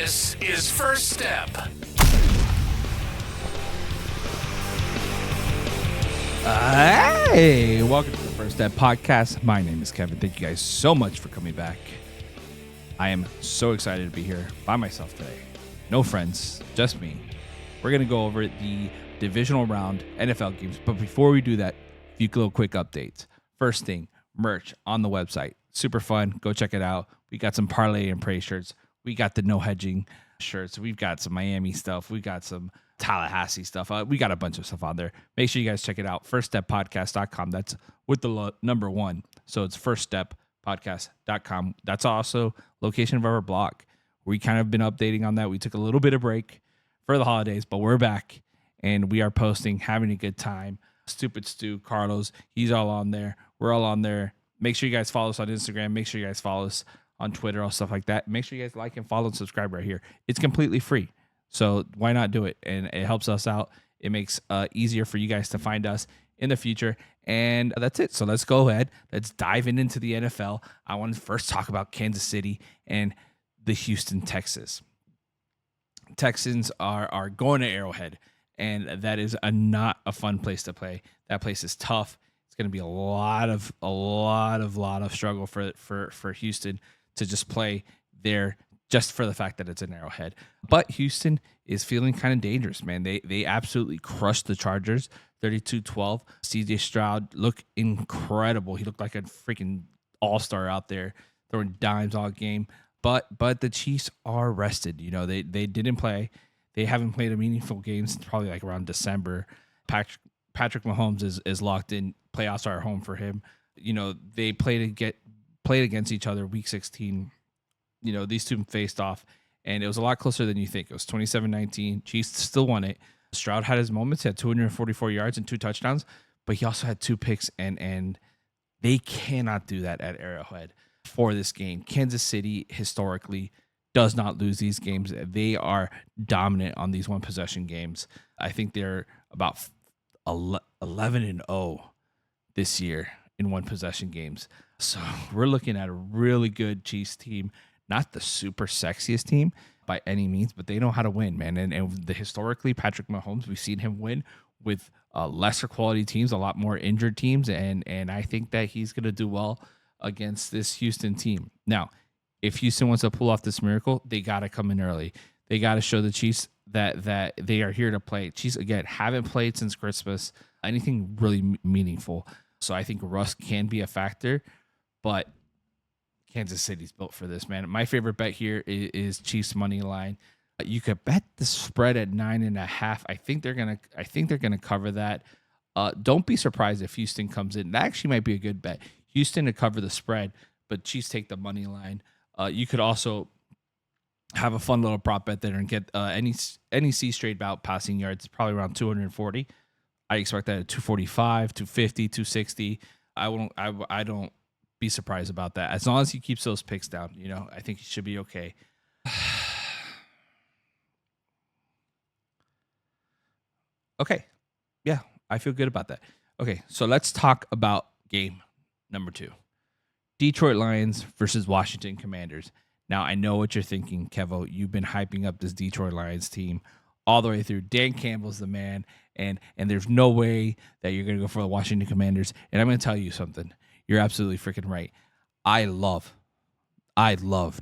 This is First Step. Hey, welcome to the First Step Podcast. My name is Kevin. Thank you guys so much for coming back. I am so excited to be here by myself today. No friends, just me. We're going to go over the divisional round NFL games. But before we do that, a few little quick updates. First thing, merch on the website. Super fun. Go check it out. We got some parlay and pray shirts. We got the no hedging shirts. We've got some Miami stuff. We got some Tallahassee stuff. We got a bunch of stuff on there. Make sure you guys check it out. Firststeppodcast.com. That's with the number one. So it's firststeppodcast.com. That's also location of our blog. We kind of been updating on that. We took a little bit of break for the holidays, but we're back and we are posting, having a good time. Stupid Stu, Carlos, he's all on there. We're all on there. Make sure you guys follow us on Instagram. Make sure you guys follow us on Twitter, all stuff like that. Make sure you guys like and follow and subscribe right here. It's completely free. So why not do it? And it helps us out. It makes easier for you guys to find us in the future. And that's it. So let's go ahead. Let's dive into the NFL. I want to first talk about Kansas City and the Houston Texans. Texans are going to Arrowhead, and that is not a fun place to play. That place is tough. It's going to be a lot of struggle for Houston to just play there, just for the fact that it's an Arrowhead. But Houston is feeling kind of dangerous, man. They absolutely crushed the Chargers, 32-12. CJ Stroud looked incredible. He looked like a freaking all-star out there, throwing dimes all game. But the Chiefs are rested. You know, they didn't play. They haven't played a meaningful game since probably like around December. Patrick Mahomes is locked in. Playoffs are home for him. You know, they played against each other week 16. You know, these two faced off, and it was a lot closer than you think. It was 27-19. Chiefs still won it. Stroud had his moments. He had 244 yards and 2 touchdowns, but he also had 2 picks, and they cannot do that at Arrowhead for this game. Kansas City historically does not lose these games. They are dominant on these one-possession games. I think they're about 11-0 this year in one-possession games. So we're looking at a really good Chiefs team. Not the super sexiest team by any means, but they know how to win, man. And historically, Patrick Mahomes, we've seen him win with lesser quality teams, a lot more injured teams, and I think that he's going to do well against this Houston team. Now, if Houston wants to pull off this miracle, they got to come in early. They got to show the Chiefs that they are here to play. Chiefs, again, haven't played since Christmas, anything really meaningful. So I think Russ can be a factor, but Kansas City's built for this, man. My favorite bet here is Chiefs money line. You could bet the spread at 9.5. I think they're gonna cover that. Don't be surprised if Houston comes in. That actually might be a good bet. Houston to cover the spread, but Chiefs take the money line. You could also have a fun little prop bet there and get NEC straight out passing yards, probably around 240. I expect that at 245, 250, 260. I don't be surprised about that. As long as he keeps those picks down, you know, I think he should be okay. Okay. Yeah, I feel good about that. Okay, so let's talk about game number 2. Detroit Lions versus Washington Commanders. Now, I know what you're thinking, Kevo. You've been hyping up this Detroit Lions team all the way through. Dan Campbell's the man, and there's no way that you're going to go for the Washington Commanders. And I'm going to tell you something. You're absolutely freaking right. I love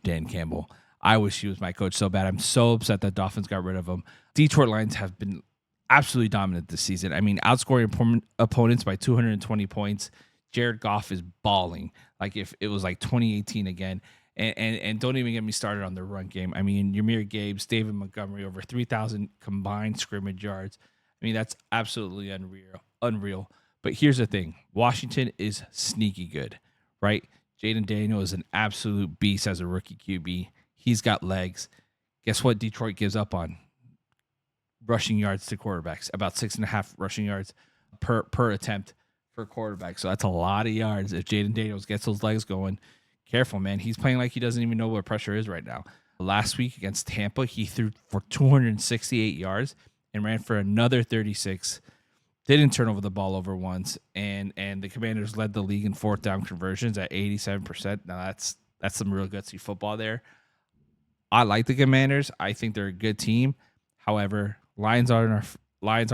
Dan Campbell. I wish he was my coach so bad. I'm so upset that Dolphins got rid of him. Detroit Lions have been absolutely dominant this season. I mean, outscoring opponents by 220 points. Jared Goff is balling like if it was like 2018 again. And don't even get me started on the run game. I mean, Yamir Gibbs, David Montgomery, over 3,000 combined scrimmage yards. I mean, that's absolutely unreal. But here's the thing. Washington is sneaky good, right? Jaden Daniels is an absolute beast as a rookie QB. He's got legs. Guess what Detroit gives up on? Rushing yards to quarterbacks. About 6.5 rushing yards per attempt for quarterback. So that's a lot of yards. If Jaden Daniels gets those legs going, careful, man. He's playing like he doesn't even know what pressure is right now. Last week against Tampa, he threw for 268 yards and ran for another 36. Didn't turn over the ball over once, and the Commanders led the league in 4th down conversions at 87%. Now that's some real gutsy football there. I like the Commanders. I think they're a good team. However, Lions are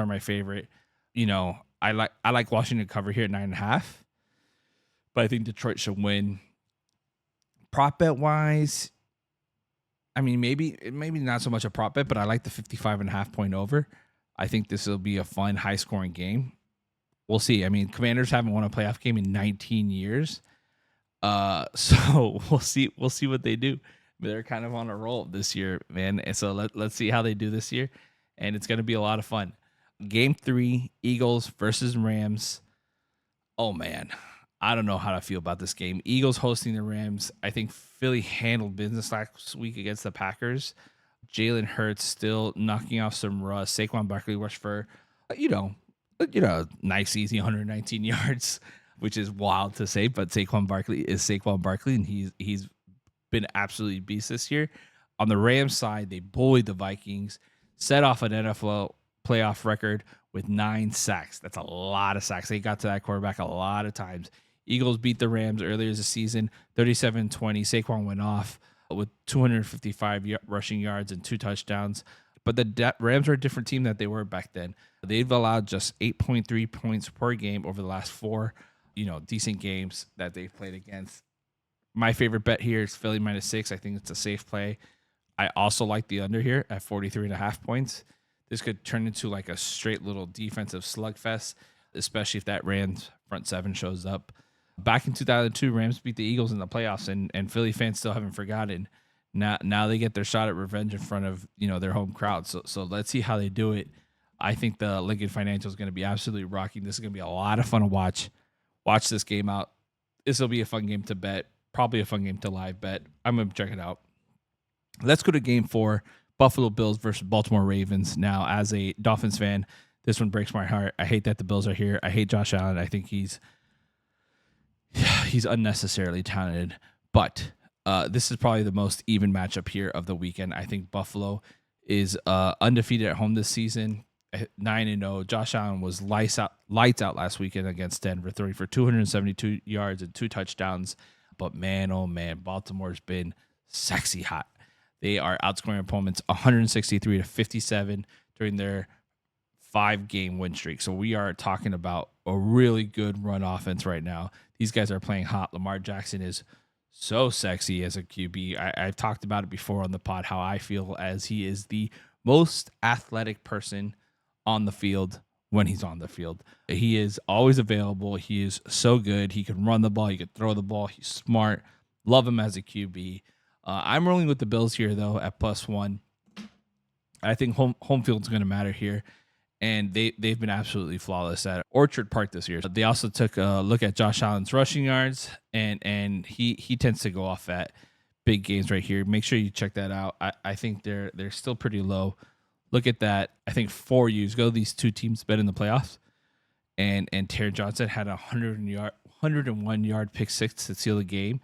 my favorite. I like Washington cover here at 9.5, but I think Detroit should win. Prop bet wise, I mean, maybe not so much a prop bet, but I like the 55.5 point over. I think this will be a fun, high scoring game. We'll see. I mean, Commanders haven't won a playoff game in 19 years. So we'll see what they do. They're kind of on a roll this year, man. And so let's see how they do this year. And it's going to be a lot of fun. Game 3, Eagles versus Rams. Oh, man. I don't know how to feel about this game. Eagles hosting the Rams. I think Philly handled business last week against the Packers. Jalen Hurts still knocking off some rust. Saquon Barkley rushed for, nice, easy 119 yards, which is wild to say. But Saquon Barkley is Saquon Barkley, and he's been absolutely beast this year. On the Rams side, they bullied the Vikings, set off an NFL playoff record with 9 sacks. That's a lot of sacks. They got to that quarterback a lot of times. Eagles beat the Rams earlier this season, 37-20. Saquon went off with 255 rushing yards and 2 touchdowns. But the Rams are a different team than they were back then. They've allowed just 8.3 points per game over the last 4, decent games that they've played against. My favorite bet here is Philly -6. I think it's a safe play. I also like the under here at 43.5 points. This could turn into like a straight little defensive slugfest, especially if that Rams front 7 shows up. Back in 2002, Rams beat the Eagles in the playoffs, and Philly fans still haven't forgotten. Now they get their shot at revenge in front of their home crowd. So let's see how they do it. I think the Lincoln Financial is going to be absolutely rocking. This is going to be a lot of fun to watch. Watch this game out. This will be a fun game to bet. Probably a fun game to live bet. I'm going to check it out. Let's go to game 4, Buffalo Bills versus Baltimore Ravens. Now, as a Dolphins fan, this one breaks my heart. I hate that the Bills are here. I hate Josh Allen. I think he's unnecessarily talented. But this is probably the most even matchup here of the weekend. I think Buffalo is undefeated at home this season, 9-0. Josh Allen was lights out last weekend against Denver, throwing for 272 yards and 2 touchdowns. But man, oh man, Baltimore's been sexy hot. They are outscoring opponents 163-57 during their 5-game win streak. So we are talking about a really good run offense right now. These guys are playing hot. Lamar Jackson is so sexy as a QB. I've talked about it before on the pod, how I feel as he is the most athletic person on the field when he's on the field. He is always available. He is so good. He can run the ball. He can throw the ball. He's smart. Love him as a QB. I'm rolling with the Bills here, though, at +1. I think home field's going to matter here. And they've been absolutely flawless at Orchard Park this year. They also took a look at Josh Allen's rushing yards, and he tends to go off at big games right here. Make sure you check that out. I think they're still pretty low. Look at that. I think 4 years ago, these two teams bet in the playoffs, and Terry Johnson had a 101-yard pick six to seal the game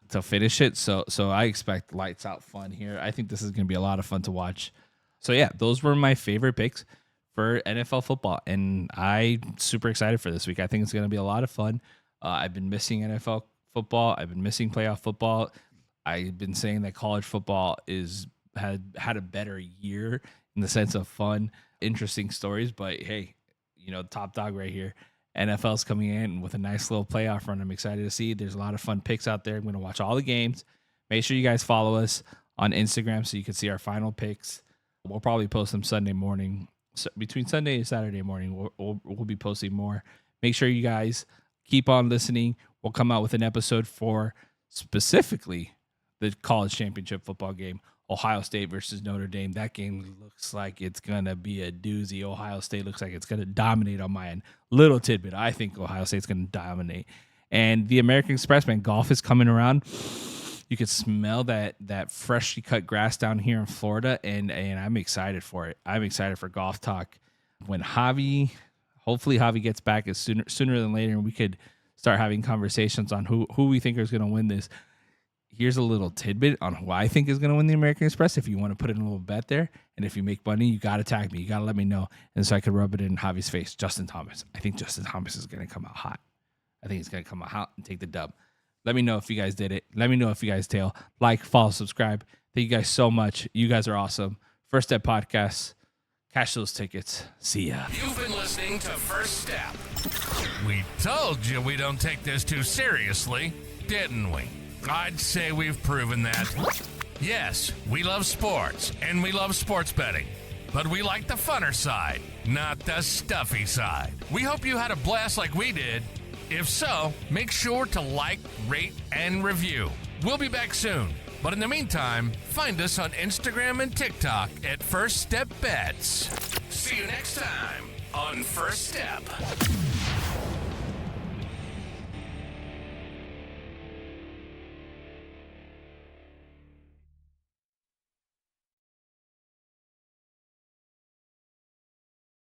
to finish it. So I expect lights out fun here. I think this is going to be a lot of fun to watch. So yeah, those were my favorite picks for NFL football, and I'm super excited for this week. I think it's going to be a lot of fun. I've been missing NFL football. I've been missing playoff football. I've been saying that college football had a better year in the sense of fun, interesting stories. But hey, top dog right here. NFL's coming in with a nice little playoff run. I'm excited to see. There's a lot of fun picks out there. I'm going to watch all the games. Make sure you guys follow us on Instagram so you can see our final picks. We'll probably post them Sunday morning. So between Sunday and Saturday morning, we'll be posting more. Make sure you guys keep on listening. We'll come out with an episode for specifically the college championship football game, Ohio State versus Notre Dame. That game looks like it's going to be a doozy. Ohio State looks like it's going to dominate on my end. Little tidbit, I think Ohio State's going to dominate. And the American Express, man, golf is coming around. You could smell that freshly cut grass down here in Florida, and I'm excited for it. I'm excited for golf talk. When hopefully Javi gets back as sooner than later, and we could start having conversations on who we think is going to win this. Here's a little tidbit on who I think is going to win the American Express. If you want to put in a little bet there, and if you make money, you got to tag me. You got to let me know, and so I could rub it in Javi's face. Justin Thomas. I think Justin Thomas is going to come out hot. I think he's going to come out hot and take the dub. Let me know if you guys did it. Let me know if you guys tail. Like, follow, subscribe. Thank you guys so much. You guys are awesome. First Step Podcast. Cash those tickets. See ya. You've been listening to First Step. We told you we don't take this too seriously, didn't we? I'd say we've proven that. Yes, we love sports, and we love sports betting. But we like the funner side, not the stuffy side. We hope you had a blast like we did. If so, make sure to like, rate, and review. We'll be back soon. But in the meantime, find us on Instagram and TikTok at First Step Bets. See you next time on First Step.